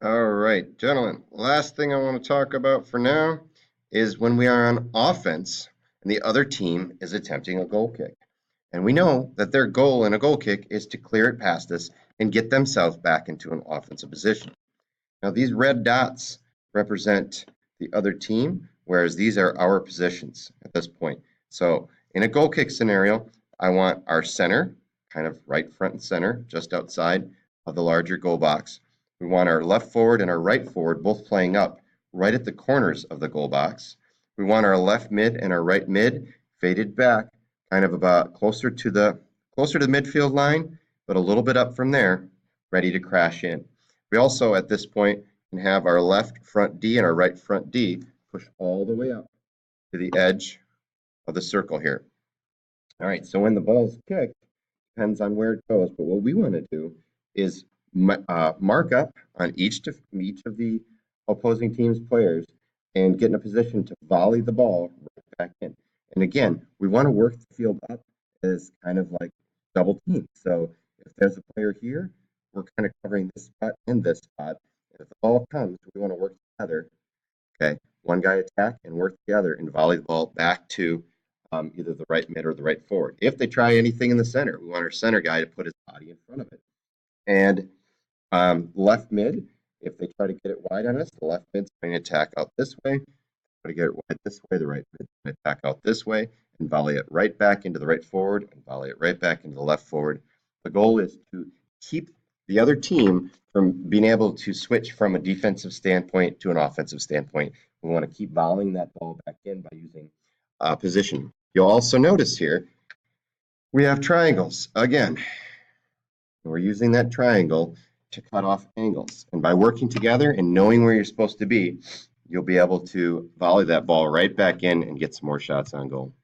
All right, gentlemen, last thing I want to talk about for now is when we are on offense and the other team is attempting a goal kick. And we know that their goal in a goal kick is to clear it past us and get themselves back into an offensive position. Now, these red dots represent the other team, whereas these are our positions at this point. So, in a goal kick scenario, I want our center, kind of right front and center, just outside of the larger goal box. We want our left forward and our right forward both playing up right at the corners of the goal box. We want our left mid and our right mid faded back, kind of about closer to the midfield line, but a little bit up from there, ready to crash in. We also, at this point, can have our left front D and our right front D push all the way up to the edge of the circle here. All right, so when the ball is kicked, depends on where it goes, but what we want to do is mark up on each of the opposing team's players and get in a position to volley the ball right back in. And again, we want to work the field up as kind of like double team. So if there's a player here, we're kind of covering this spot and this spot. And if the ball comes, we want to work together. Okay, one guy attack and work together and volley the ball back to either the right mid or the right forward. If they try anything in the center, we want our center guy to put his body in front of it. And left mid, if they try to get it wide on us, the left mid's going to attack out this way. Try to get it wide this way, the right mid's going to attack out this way and volley it right back into the right forward and volley it right back into the left forward. The goal is to keep the other team from being able to switch from a defensive standpoint to an offensive standpoint. We want to keep volleying that ball back in by using position. You'll also notice here we have triangles. Again, we're using that triangle to cut off angles. And by working together and knowing where you're supposed to be, you'll be able to volley that ball right back in and get some more shots on goal.